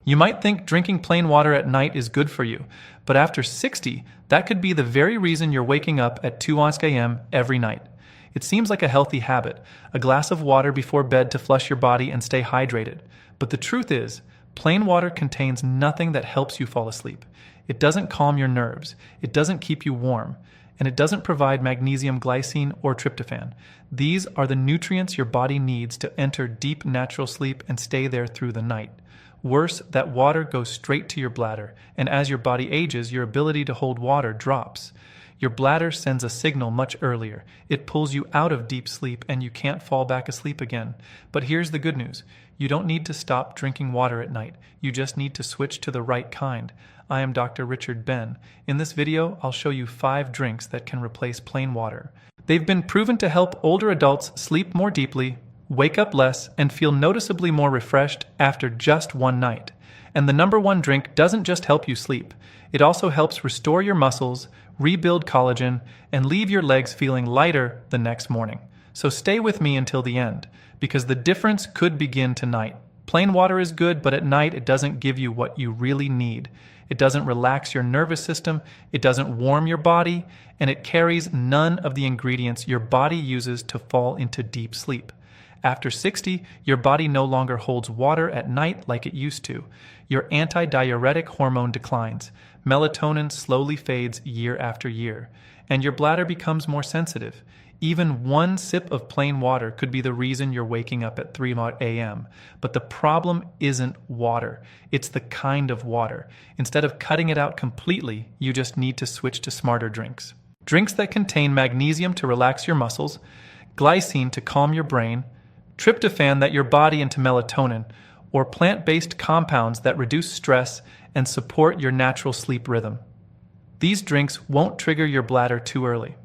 You might think drinking plain water at night is good for you, but after 60, that could be the very reason you're waking up at 2 a.m. every night. It seems like a healthy habit, a glass of water before bed to flush your body and stay hydrated. But the truth is, plain water contains nothing that helps you fall asleep. It doesn't calm your nerves, it doesn't keep you warm, and it doesn't provide magnesium, glycine, or tryptophan. These are the nutrients your body needs to enter deep natural sleep and stay there through the night. Worse, that water goes straight to your bladder, and as your body ages, your ability to hold water drops. Your bladder sends a signal much earlier. It pulls you out of deep sleep and you can't fall back asleep again. But here's the good news. You don't need to stop drinking water at night. You just need to switch to the right kind. I am Dr. Richard Ben. In this video, I'll show you 5 drinks that can replace plain water. They've been proven to help older adults sleep more deeply, wake up less, and feel noticeably more refreshed after just one night. And the number 1 drink doesn't just help you sleep. It also helps restore your muscles, rebuild collagen, and leave your legs feeling lighter the next morning. So stay with me until the end, because the difference could begin tonight. Plain water is good, but at night it doesn't give you what you really need. It doesn't relax your nervous system, it doesn't warm your body, and it carries none of the ingredients your body uses to fall into deep sleep. After 60, your body no longer holds water at night like it used to. Your antidiuretic hormone declines. Melatonin slowly fades year after year. And your bladder becomes more sensitive. Even one sip of plain water could be the reason you're waking up at 3 a.m. But the problem isn't water. It's the kind of water. Instead of cutting it out completely, you just need to switch to smarter drinks. Drinks that contain magnesium to relax your muscles, glycine to calm your brain, tryptophan that your body into melatonin, or plant-based compounds that reduce stress and support your natural sleep rhythm. These drinks won't trigger your bladder too early.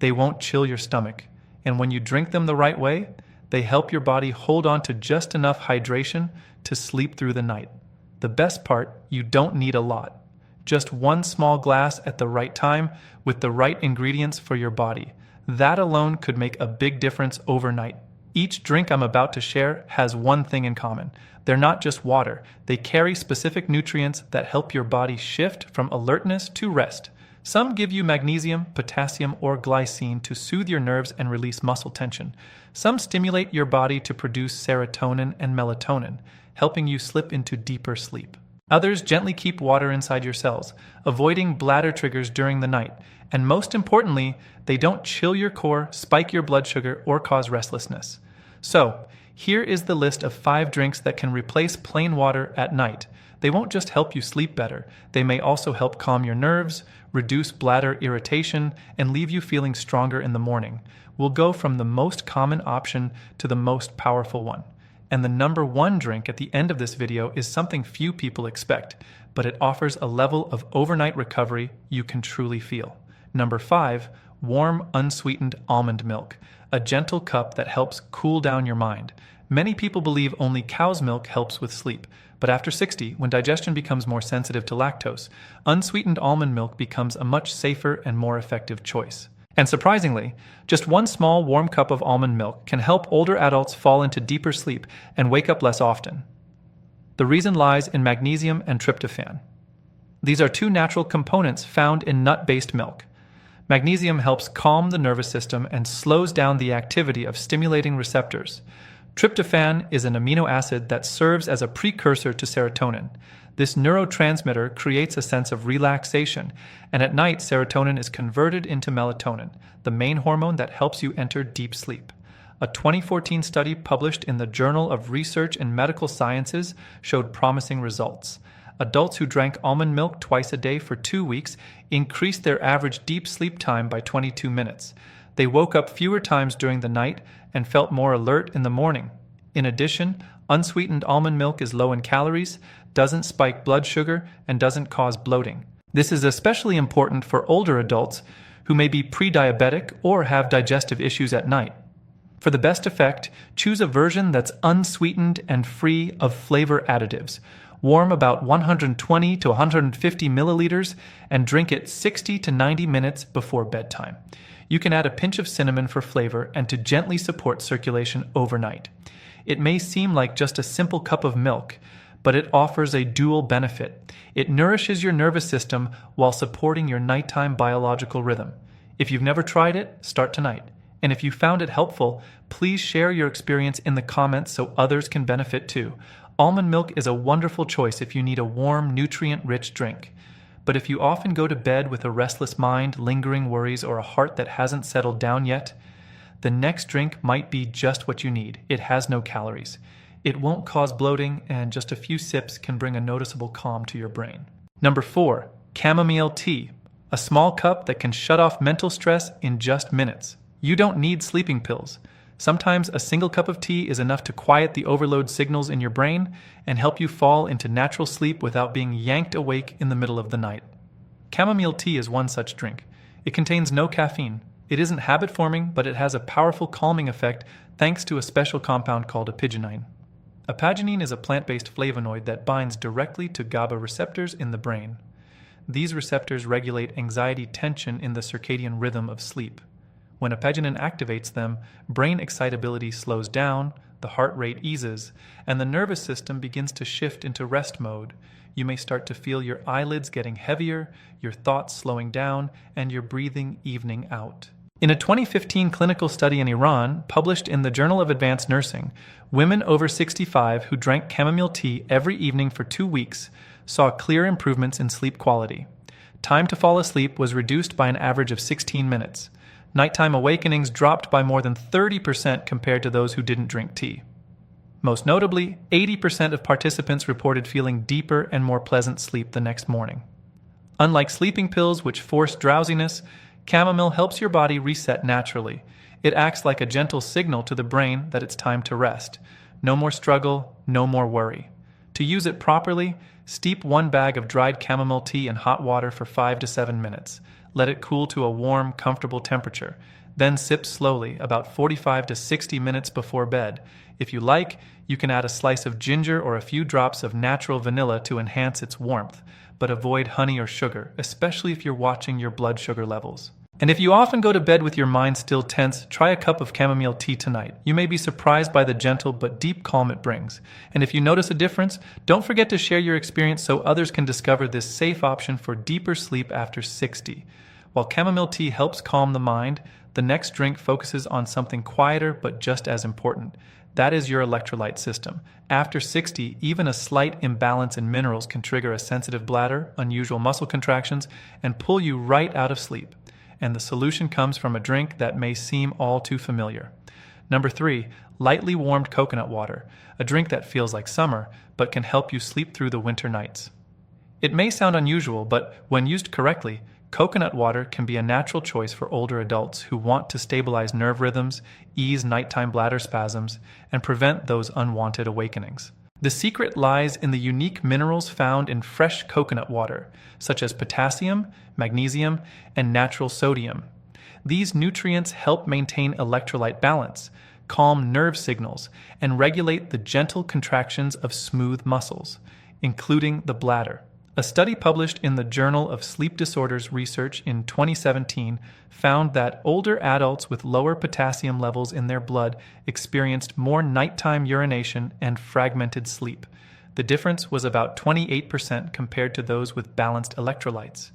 They won't chill your stomach, and when you drink them the right way, they help your body hold on to just enough hydration to sleep through the night. The best part, you don't need a lot. Just 1 small glass at the right time with the right ingredients for your body. That alone could make a big difference overnight. Each drink I'm about to share has one thing in common. They're not just water. They carry specific nutrients that help your body shift from alertness to rest. Some give you magnesium, potassium, or glycine to soothe your nerves and release muscle tension. Some stimulate your body to produce serotonin and melatonin, helping you slip into deeper sleep. Others gently keep water inside your cells, avoiding bladder triggers during the night. And most importantly, they don't chill your core, spike your blood sugar, or cause restlessness. So, here is the list of 5 drinks that can replace plain water at night. They won't just help you sleep better, they may also help calm your nerves, reduce bladder irritation, and leave you feeling stronger in the morning. We'll go from the most common option to the most powerful one. And the number 1 drink at the end of this video is something few people expect, but it offers a level of overnight recovery you can truly feel. Number 5, warm, unsweetened almond milk, a gentle cup that helps cool down your mind. Many people believe only cow's milk helps with sleep, but after 60, when digestion becomes more sensitive to lactose, unsweetened almond milk becomes a much safer and more effective choice. And surprisingly, just 1 small warm cup of almond milk can help older adults fall into deeper sleep and wake up less often. The reason lies in magnesium and tryptophan. These are 2 natural components found in nut-based milk. Magnesium helps calm the nervous system and slows down the activity of stimulating receptors. Tryptophan is an amino acid that serves as a precursor to serotonin. This neurotransmitter creates a sense of relaxation, and at night serotonin is converted into melatonin, the main hormone that helps you enter deep sleep. A 2014 study published in the Journal of Research in Medical Sciences showed promising results. Adults who drank almond milk twice a day for 2 weeks increased their average deep sleep time by 22 minutes. They woke up fewer times during the night and felt more alert in the morning. In addition, unsweetened almond milk is low in calories, doesn't spike blood sugar, and doesn't cause bloating. This is especially important for older adults who may be pre-diabetic or have digestive issues at night. For the best effect, choose a version that's unsweetened and free of flavor additives. Warm about 120 to 150 milliliters and drink it 60 to 90 minutes before bedtime. You can add a pinch of cinnamon for flavor and to gently support circulation overnight. It may seem like just a simple cup of milk, but it offers a dual benefit. It nourishes your nervous system while supporting your nighttime biological rhythm. If you've never tried it, start tonight. And if you found it helpful, please share your experience in the comments so others can benefit too. Almond milk is a wonderful choice if you need a warm, nutrient-rich drink. But if you often go to bed with a restless mind, lingering worries, or a heart that hasn't settled down yet, the next drink might be just what you need. It has no calories. It won't cause bloating, and just a few sips can bring a noticeable calm to your brain. Number 4, chamomile tea. A small cup that can shut off mental stress in just minutes. You don't need sleeping pills. Sometimes a single cup of tea is enough to quiet the overload signals in your brain and help you fall into natural sleep without being yanked awake in the middle of the night. Chamomile tea is one such drink. It contains no caffeine. It isn't habit-forming, but it has a powerful calming effect thanks to a special compound called apigenin. Apigenin is a plant-based flavonoid that binds directly to GABA receptors in the brain. These receptors regulate anxiety tension in the circadian rhythm of sleep. When apigenin activates them, brain excitability slows down, the heart rate eases, and the nervous system begins to shift into rest mode. You may start to feel your eyelids getting heavier, your thoughts slowing down, and your breathing evening out. In a 2015 clinical study in Iran, published in the Journal of Advanced Nursing, women over 65 who drank chamomile tea every evening for 2 weeks saw clear improvements in sleep quality. Time to fall asleep was reduced by an average of 16 minutes. Nighttime awakenings dropped by more than 30% compared to those who didn't drink tea. Most notably, 80% of participants reported feeling deeper and more pleasant sleep the next morning. Unlike sleeping pills, which force drowsiness, chamomile helps your body reset naturally. It acts like a gentle signal to the brain that it's time to rest. No more struggle, no more worry. To use it properly, steep 1 bag of dried chamomile tea in hot water for 5 to 7 minutes. Let it cool to a warm, comfortable temperature. Then sip slowly, about 45 to 60 minutes before bed. If you like, you can add a slice of ginger or a few drops of natural vanilla to enhance its warmth, but avoid honey or sugar, especially if you're watching your blood sugar levels. And if you often go to bed with your mind still tense, try a cup of chamomile tea tonight. You may be surprised by the gentle but deep calm it brings. And if you notice a difference, don't forget to share your experience so others can discover this safe option for deeper sleep after 60. While chamomile tea helps calm the mind, the next drink focuses on something quieter but just as important. That is your electrolyte system. After 60, even a slight imbalance in minerals can trigger a sensitive bladder, unusual muscle contractions, and pull you right out of sleep. And the solution comes from a drink that may seem all too familiar. Number 3, lightly warmed coconut water, a drink that feels like summer, but can help you sleep through the winter nights. It may sound unusual, but when used correctly, coconut water can be a natural choice for older adults who want to stabilize nerve rhythms, ease nighttime bladder spasms, and prevent those unwanted awakenings. The secret lies in the unique minerals found in fresh coconut water, such as potassium, magnesium, and natural sodium. These nutrients help maintain electrolyte balance, calm nerve signals, and regulate the gentle contractions of smooth muscles, including the bladder. A study published in the Journal of Sleep Disorders Research in 2017 found that older adults with lower potassium levels in their blood experienced more nighttime urination and fragmented sleep. The difference was about 28% compared to those with balanced electrolytes.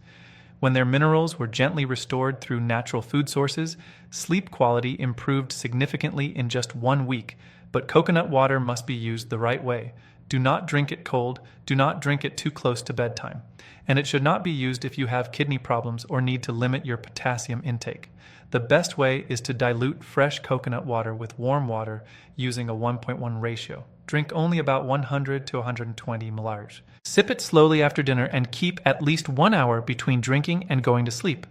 When their minerals were gently restored through natural food sources, sleep quality improved significantly in just 1 week, but coconut water must be used the right way. Do not drink it cold, do not drink it too close to bedtime, and it should not be used if you have kidney problems or need to limit your potassium intake. The best way is to dilute fresh coconut water with warm water using a 1:1 ratio. Drink only about 100 to 120 milliliters. Sip it slowly after dinner and keep at least 1 hour between drinking and going to sleep.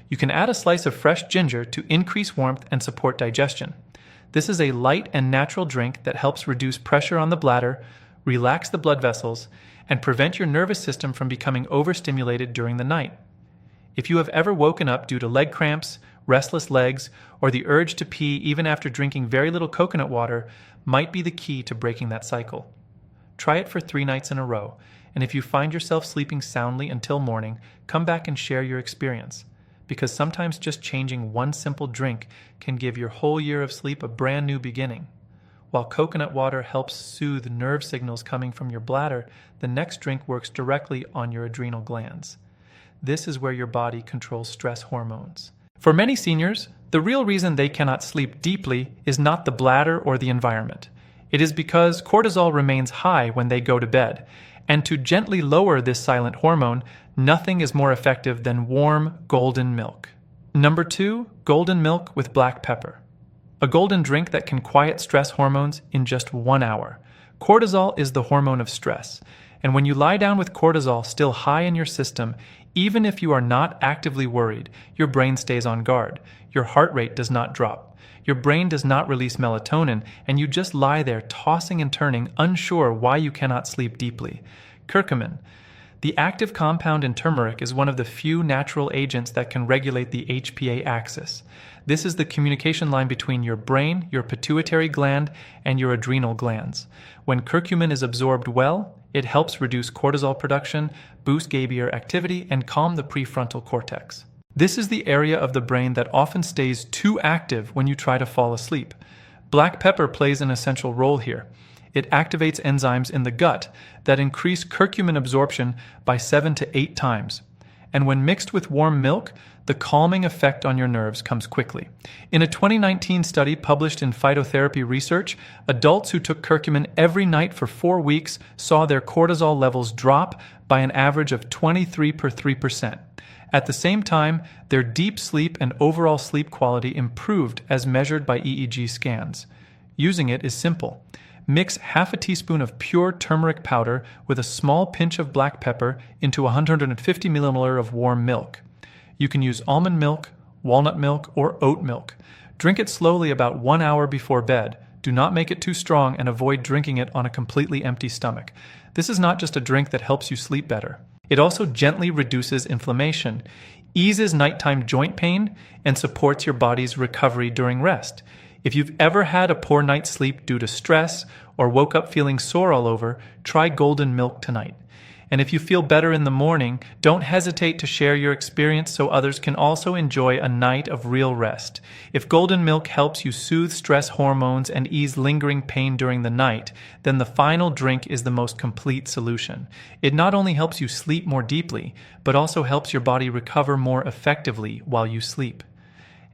You can add a slice of fresh ginger to increase warmth and support digestion. This is a light and natural drink that helps reduce pressure on the bladder, relax the blood vessels, and prevent your nervous system from becoming overstimulated during the night. If you have ever woken up due to leg cramps, restless legs, or the urge to pee even after drinking very little coconut water, might be the key to breaking that cycle. Try it for 3 nights in a row, and if you find yourself sleeping soundly until morning, come back and share your experience. Because sometimes just changing one simple drink can give your whole year of sleep a brand new beginning. While coconut water helps soothe nerve signals coming from your bladder, the next drink works directly on your adrenal glands. This is where your body controls stress hormones. For many seniors, the real reason they cannot sleep deeply is not the bladder or the environment. It is because cortisol remains high when they go to bed, and to gently lower this silent hormone, nothing is more effective than warm, golden milk. Number 2, golden milk with black pepper. A golden drink that can quiet stress hormones in just 1 hour. Cortisol is the hormone of stress, and when you lie down with cortisol still high in your system, even if you are not actively worried, your brain stays on guard. Your heart rate does not drop. Your brain does not release melatonin, and you just lie there tossing and turning, unsure why you cannot sleep deeply. Curcumin. The active compound in turmeric is one of the few natural agents that can regulate the HPA axis. This is the communication line between your brain, your pituitary gland, and your adrenal glands. When curcumin is absorbed well, it helps reduce cortisol production, boost GABAer activity, and calm the prefrontal cortex. This is the area of the brain that often stays too active when you try to fall asleep. Black pepper plays an essential role here. It activates enzymes in the gut that increase curcumin absorption by 7 to 8 times. And when mixed with warm milk, the calming effect on your nerves comes quickly. In a 2019 study published in Phytotherapy Research, adults who took curcumin every night for 4 weeks saw their cortisol levels drop by an average of 23%. At the same time, their deep sleep and overall sleep quality improved as measured by EEG scans. Using it is simple. Mix half a teaspoon of pure turmeric powder with a small pinch of black pepper into 150 milliliters of warm milk. You can use almond milk, walnut milk, or oat milk. Drink it slowly about 1 hour before bed. Do not make it too strong and avoid drinking it on a completely empty stomach. This is not just a drink that helps you sleep better. It also gently reduces inflammation, eases nighttime joint pain, and supports your body's recovery during rest. If you've ever had a poor night's sleep due to stress or woke up feeling sore all over, try golden milk tonight. And if you feel better in the morning, don't hesitate to share your experience so others can also enjoy a night of real rest. If golden milk helps you soothe stress hormones and ease lingering pain during the night, then the final drink is the most complete solution. It not only helps you sleep more deeply, but also helps your body recover more effectively while you sleep.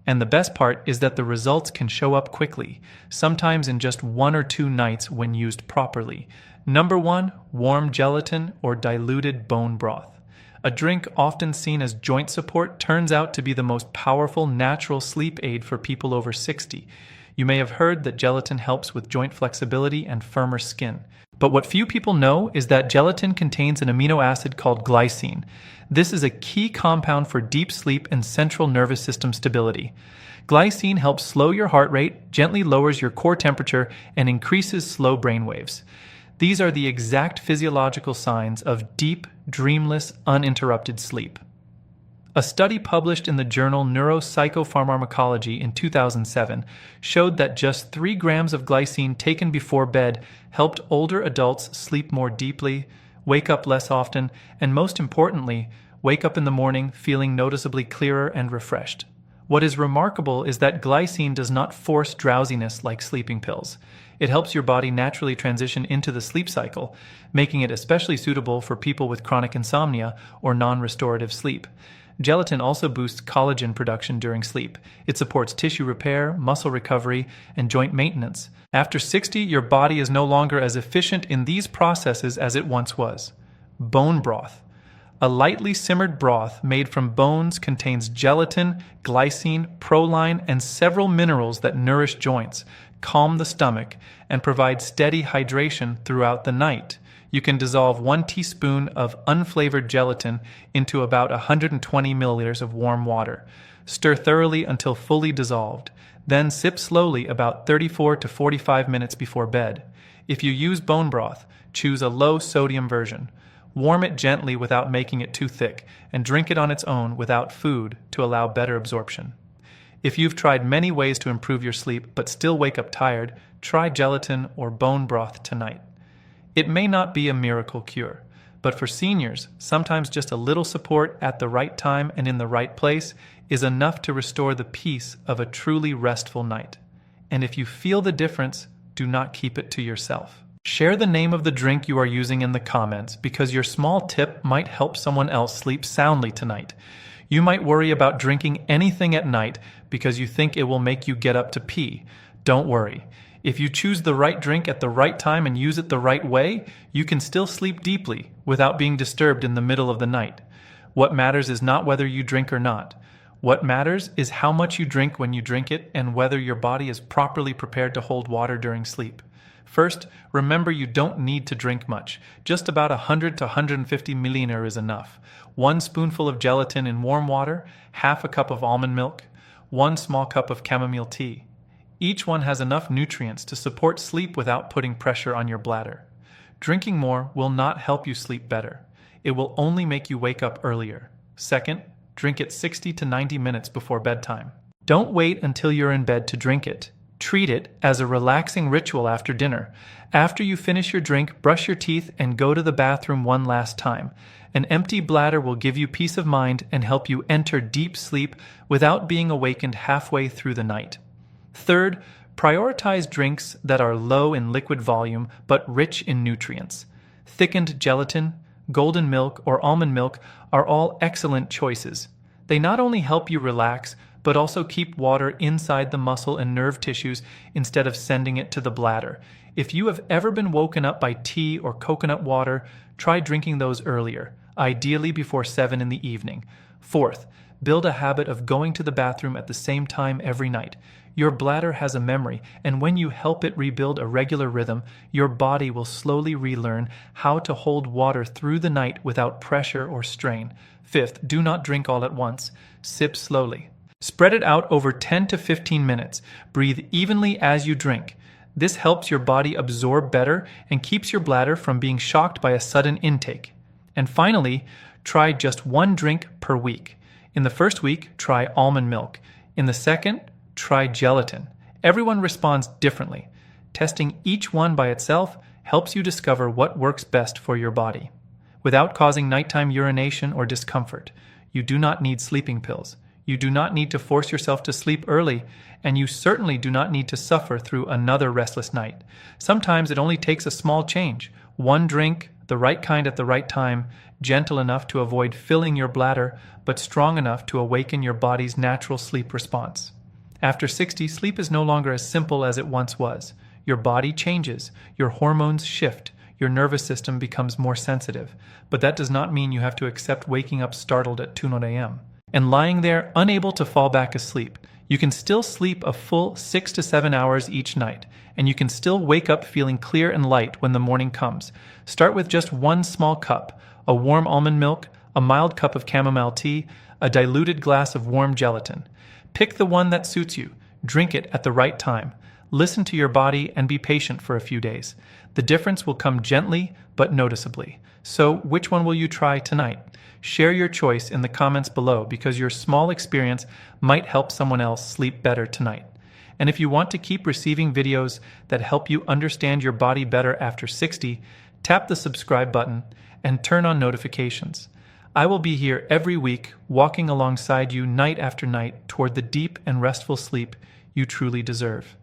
And the best part is that the results can show up quickly, sometimes in just 1 or 2 nights when used properly. Number 1, warm gelatin or diluted bone broth. A drink often seen as joint support turns out to be the most powerful natural sleep aid for people over 60. You may have heard that gelatin helps with joint flexibility and firmer skin. But what few people know is that gelatin contains an amino acid called glycine. This is a key compound for deep sleep and central nervous system stability. Glycine helps slow your heart rate, gently lowers your core temperature, and increases slow brain waves. These are the exact physiological signs of deep, dreamless, uninterrupted sleep. A study published in the journal Neuropsychopharmacology in 2007 showed that just 3 grams of glycine taken before bed helped older adults sleep more deeply, wake up less often, and most importantly, wake up in the morning feeling noticeably clearer and refreshed. What is remarkable is that glycine does not force drowsiness like sleeping pills. It helps your body naturally transition into the sleep cycle, making it especially suitable for people with chronic insomnia or non-restorative sleep. Gelatin also boosts collagen production during sleep. It supports tissue repair, muscle recovery, and joint maintenance. After 60, your body is no longer as efficient in these processes as it once was. Bone broth. A lightly simmered broth made from bones contains gelatin, glycine, proline, and several minerals that nourish joints, calm the stomach, and provide steady hydration throughout the night. You can dissolve 1 teaspoon of unflavored gelatin into about 120 milliliters of warm water. Stir thoroughly until fully dissolved. Then sip slowly about 34 to 45 minutes before bed. If you use bone broth, choose a low-sodium version. Warm it gently without making it too thick, and drink it on its own without food to allow better absorption. If you've tried many ways to improve your sleep but still wake up tired, try gelatin or bone broth tonight. It may not be a miracle cure, but for seniors, sometimes just a little support at the right time and in the right place is enough to restore the peace of a truly restful night. And if you feel the difference, do not keep it to yourself. Share the name of the drink you are using in the comments because your small tip might help someone else sleep soundly tonight. You might worry about drinking anything at night because you think it will make you get up to pee. Don't worry. If you choose the right drink at the right time and use it the right way, you can still sleep deeply without being disturbed in the middle of the night. What matters is not whether you drink or not. What matters is how much you drink when you drink it and whether your body is properly prepared to hold water during sleep. First, remember you don't need to drink much. Just about 100 to 150 milliliters is enough. 1 spoonful of gelatin in warm water, half a cup of almond milk, 1 small cup of chamomile tea. Each one has enough nutrients to support sleep without putting pressure on your bladder. Drinking more will not help you sleep better. It will only make you wake up earlier. Second, drink it 60 to 90 minutes before bedtime. Don't wait until you're in bed to drink it. Treat it as a relaxing ritual after dinner. After you finish your drink, brush your teeth and go to the bathroom one last time. An empty bladder will give you peace of mind and help you enter deep sleep without being awakened halfway through the night. Third, prioritize drinks that are low in liquid volume but rich in nutrients. Thickened gelatin, golden milk, or almond milk are all excellent choices. They not only help you relax, but also keep water inside the muscle and nerve tissues instead of sending it to the bladder. If you have ever been woken up by tea or coconut water, try drinking those earlier, ideally before 7 in the evening. Fourth, build a habit of going to the bathroom at the same time every night. Your bladder has a memory, and when you help it rebuild a regular rhythm, your body will slowly relearn how to hold water through the night without pressure or strain. Fifth, do not drink all at once. Sip slowly. Spread it out over 10 to 15 minutes. Breathe evenly as you drink. This helps your body absorb better and keeps your bladder from being shocked by a sudden intake. And finally, try just 1 drink per week. In the first week, try almond milk. In the second, try gelatin. Everyone responds differently. Testing each one by itself helps you discover what works best for your body. Without causing nighttime urination or discomfort, you do not need sleeping pills. You do not need to force yourself to sleep early, and you certainly do not need to suffer through another restless night. Sometimes it only takes a small change. 1 drink, the right kind at the right time, gentle enough to avoid filling your bladder, but strong enough to awaken your body's natural sleep response. After 60, sleep is no longer as simple as it once was. Your body changes, your hormones shift, your nervous system becomes more sensitive. But that does not mean you have to accept waking up startled at 2 a.m. and lying there unable to fall back asleep. You can still sleep a full 6 to 7 hours each night, and you can still wake up feeling clear and light when the morning comes. Start with just 1 small cup, a warm almond milk, a mild cup of chamomile tea, a diluted glass of warm gelatin. Pick the one that suits you. Drink it at the right time. Listen to your body and be patient for a few days. The difference will come gently but noticeably. So, which one will you try tonight? Share your choice in the comments below because your small experience might help someone else sleep better tonight. And if you want to keep receiving videos that help you understand your body better after 60, tap the subscribe button and turn on notifications. I will be here every week, walking alongside you night after night toward the deep and restful sleep you truly deserve.